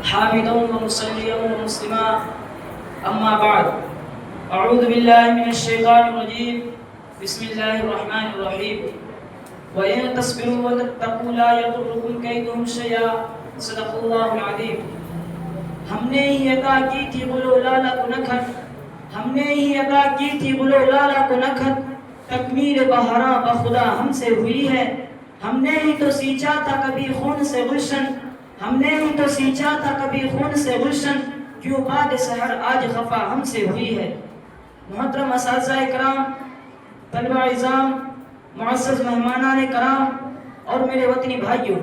حامدا ومصليا ومسلما أما بعد أعوذ بالله من الشيطان الرجيم بسم الله الرحمن الرحيم وإن تصبروا وتتقوا لا يضركم كيدهم شيئا صدق الله العظيم. ہم نے ہی عطا کی تھی غلو لالا کو نکھت، ہم نے ہی عطا کی تھی غلو لالا کو نکھت، تکمیل بہاراں بخدا ہم سے ہوئی ہے. ہم نے ہی تو سینچا تھا کبھی خون سے گلشن، ہم نے ہی تو سینچا تھا کبھی خون سے گلشن، کیوں بعد سحر آج خفا ہم سے ہوئی ہے. محترم اساتذہ کرام، طلبہ اعزام، معزز مہمانان کرام اور میرے وطنی بھائیوں،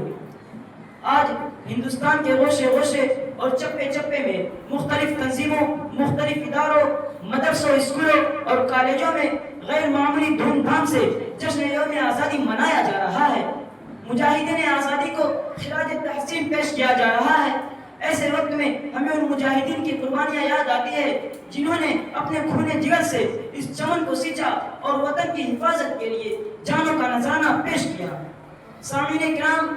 آج ہندوستان کے گوشے گوشے اور چپے چپے میں مختلف تنظیموں، مختلف اداروں، مدرسوں، اسکولوں اور کالجوں میں غیر معمولی دھوم دھام سے جشن یوم آزادی منایا جا رہا ہے. مجاہدین آزادی کو خراج تحسین پیش کیا جا رہا ہے. ایسے وقت میں ہمیں ان مجاہدین کی قربانیاں یاد آتی ہے جنہوں نے اپنے خون جگر سے اس چمن کو سینچا اور وطن کی حفاظت کے لیے جانوں کا نذرانہ پیش کیا. سامعین کرام،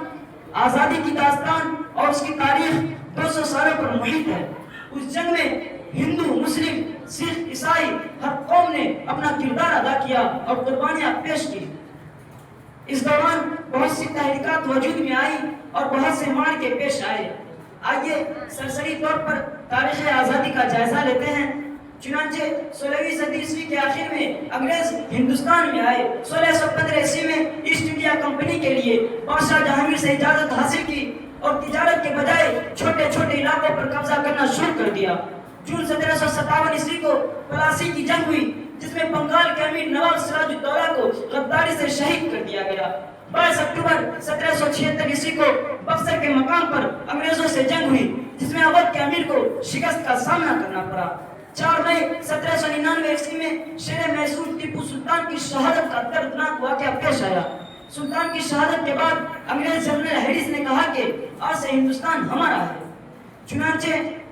آزادی کی داستان اور اس کی تاریخ 200 سالوں پر محیط ہے. اس جنگ میں ہندو، مسلم، سکھ، عیسائی ہر قوم نے اپنا کردار ادا کیا اور قربانیاں پیش کی. اس دوران بہت سی تحریکات وجود میں آئی اور بہت سے مارکے پیش آئے. آئیے سرسری طور پر تاریخ آزادی کا جائزہ لیتے ہیں. چنانچہ 16ویں صدی عیسوی کے آخر میں انگریز ہندوستان میں آئے. 1615 عیسوی میں ایسٹ انڈیا کمپنی کے لیے بادشاہ جہانگیر سے اجازت حاصل کی اور تجارت کے بجائے چھوٹے چھوٹے علاقوں پر قبضہ کرنا شروع کر دیا. جون 1757 عیسوی کو پلاسی کی جنگ ہوئی جس میں بنگال کے امیر نواب سراج الدولہ کو غداری سے شہید کر دیا گیا. 22 اکتوبر 1776 عیسوی کو بکسر کے مقام پر انگریزوں سے جنگ ہوئی جس میں اودھ کے امیر کو شکست کا سامنا کرنا پڑا. 4 مئی 1799 عیسوی میں شیر محصول ٹیپو سلطان کی شہادت کا دردناک واقعہ پیش آیا. سلطان کی شہادت کے بعد انگریز جنرل ہیریس نے کہا کہ آج سے ہندوستان ہمارا ہے. چنانچہ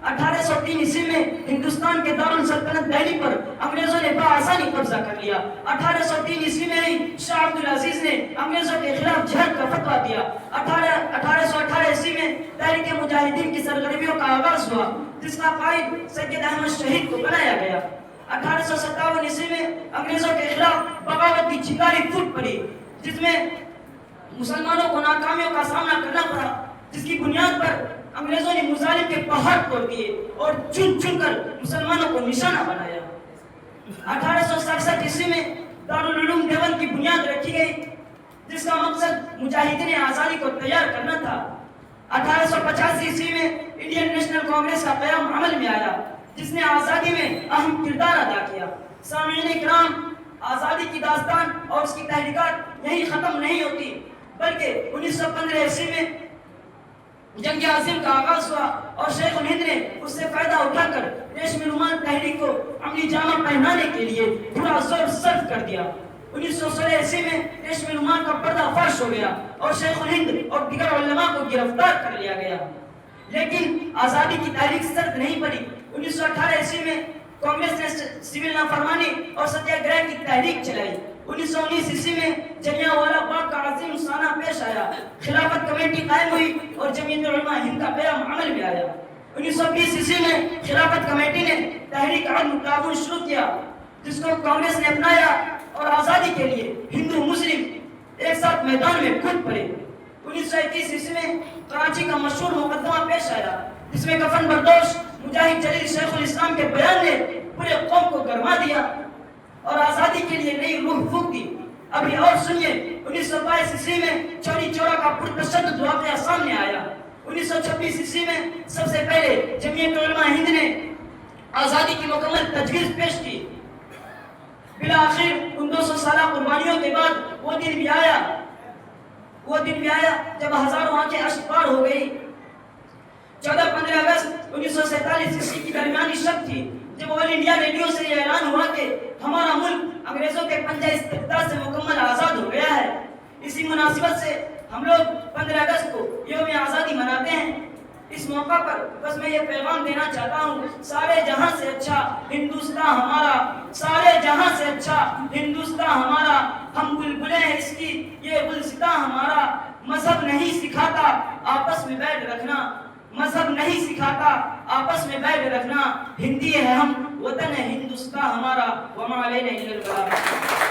1803 عیسوی میں ہندوستان کے دارالسلطنت دہلی پر انگریزوں نے بآسانی قبضہ کر لیا. 1803 عیسوی میں ہی شاہ عبدالعزیز نے انگریزوں کے خلاف جہاد کا فتویٰ دیا. 1818 عیسوی میں تحریک مجاہدین کی سرگرمیوں کا آغاز ہوا جس کا قائد سید احمد شہید کو بنایا گیا. 1857 عیسوی میں انگریزوں کے خلاف بغاوت کی چنگاری پھوٹ پڑی جس میں مسلمانوں کو ناکامیوں کا سامنا کرنا پڑا، جس کی بنیاد پر انگریزوں نے مظالم کے پہاڑ توڑ دیے اور چن چن کر مسلمانوں کو نشانہ بنایا. 1867 عیسوی میں دارالعلوم دیوبند کی بنیاد رکھی گئی جس کا مقصد مجاہدین آزادی کو تیار کرنا تھا. 1885 عیسوی میں انڈین نیشنل کانگریس کا قیام عمل میں آیا جس نے آزادی میں اہم کردار ادا کیا. سامعین کرام، آزادی کی داستان اور اس کی تحریکات یہیں ختم نہیں ہوتی بلکہ 1915 عیسوی میں جنگ عظیم کا آغاز ہوا اور شیخ الہند نے اس سے فائدہ اٹھا کر ریشمی رومان تحریک کو عملی جامہ پہنانے کے لیے پورا زور صرف کر دیا. 1916 عیسوی میں ریشمی رومان کا پردہ فاش ہو گیا اور شیخ الہند اور دیگر علماء کو گرفتار کر لیا گیا. لیکن آزادی کی تاریخ سرد نہیں پڑی. 1918 عیسوی میں کانگریس نے سول نافرمانی اور ستیہ گرہ کی تحریک چلائی. 1919 عیسوی میں جلیانوالہ باغ کا عظیم سانحہ پیش آیا. خلافت کمیٹی قائم ہوئی اور جمعیت علماء ہند کا قیام عمل میں آیا. 1920 عیسوی میں خلافت کمیٹی نے تحریک عدم تعاون شروع کیا جس کو کانگریس نے اپنایا اور آزادی کے لیے ہندو مسلم ایک ساتھ میدان میں کود پڑے. 1921 عیسوی میں کراچی کا مشہور مقدمہ پیش آیا جس میں کفن بردوش مجاہد جلیل شیخ الاسلام کے بیان نے پورے قوم کو گرما دیا اور آزادی کے لیے نئی روح پھونک دی. ابھی اور سنیے، 1922 عیسوی میں چوری چورا کا پرتشدد واقعہ سامنے آیا. 1926 عیسوی میں سب سے پہلے جمعیت علماء ہند نے آزادی کی مکمل تجویز پیش کی. بالآخر ان 200 سالہ قربانیوں کے بعد وہ دن بھی آیا جب ہزاروں آنکھیں اشک بار ہو گئی. 14-15 اگست 1947 عیسوی کی درمیانی شب تھی جب آل انڈیا ریڈیو سے یہ اعلان ہوا کہ ہمارا ملک انگریزوں کے پنجہ استبداد سے مکمل آزاد ہو گیا ہے. اسی مناسبت سے ہم لوگ 15 اگست کو یوم آزادی مناتے ہیں. اس موقع پر بس میں یہ پیغام دینا چاہتا ہوں، سارے جہاں سے اچھا ہندوستان ہمارا، سارے جہاں سے اچھا ہندوستان ہمارا، ہم بلبلیں ہیں اس کی یہ گلستان ہمارا. مذہب نہیں سکھاتا آپس میں بیٹھ رکھنا، مذہب نہیں سکھاتا سکھاتا آپس میں بیٹھ رکھنا. ہندی ہے ہم، وطن ہے ہندوستان ہمارا، وما علینا الا البلاغ.